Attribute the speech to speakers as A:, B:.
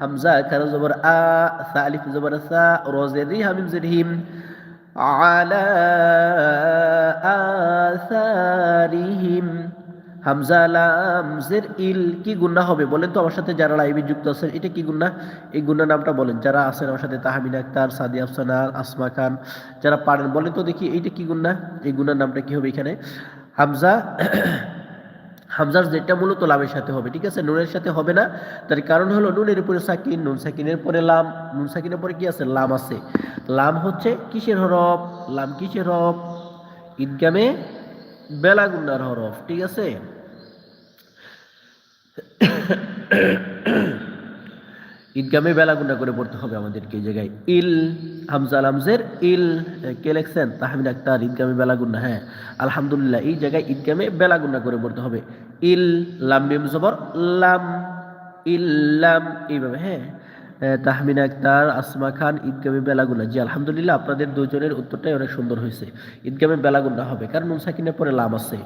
A: হামজা কারো জবর আ, সা আলিফ জবর সা, র জের রি, হা মিম জের হিম। আলা আসারিহিম, হামজা লাম জের ইল, কি গুন্না হবে বলেন তো আমার সাথে, যারা লাইভে যুক্ত আছেন, এটা কি গুন্না? এই গুন্না নামটা বলেন, যারা আছেন আমার সাথে, তাহমিনা আক্তার, সাদি আফসানা, আসমা খান, যারা পারেন বলেন তো দেখি, এইটা কি গুন্না? এই গুন্নার নামটা কি হবে এখানে? হামজা হামজার যেটা মূলত লামের সাথে হবে, ঠিক আছে, নুনের সাথে হবে না। তার কারণ হলো নুনের উপরে সাকিন, নুন সাকিনের পরে লাম, নুন সাকিনের পরে কি আছে? লাম আছে। লাম হচ্ছে কিসের হরফ? লাম কিসের হরফ? ঈদগামে বেলাগুন্নার হরফ, ঠিক আছে। ঈদগামে বেলাগুন্না করে পড়তে হবে আমাদেরকে এই জায়গায়। ইল, হামজা লামজের ইল, কে লেখছেন? তাহমিদ আক্তার, ঈদগামে বেলাগুন্না, হ্যাঁ আলহামদুলিল্লাহ। এই জায়গায় ঈদগামে বেলাগুন্না করে পড়তে হবে। ইল, লাম মিম জবর লাম, ইল্লাম, এইভাবে, হ্যাঁ। তাহমিন আক্তার, আসমা খান, ঈদগামে বেলাগুন্না, জি আলহামদুলিল্লাহ, আপনাদের দুজনের উত্তরটাই অনেক সুন্দর হয়েছে। ঈদগামে বেলাগুন্না হবে কারণ নুন সাকিনের পরে লাম আছে।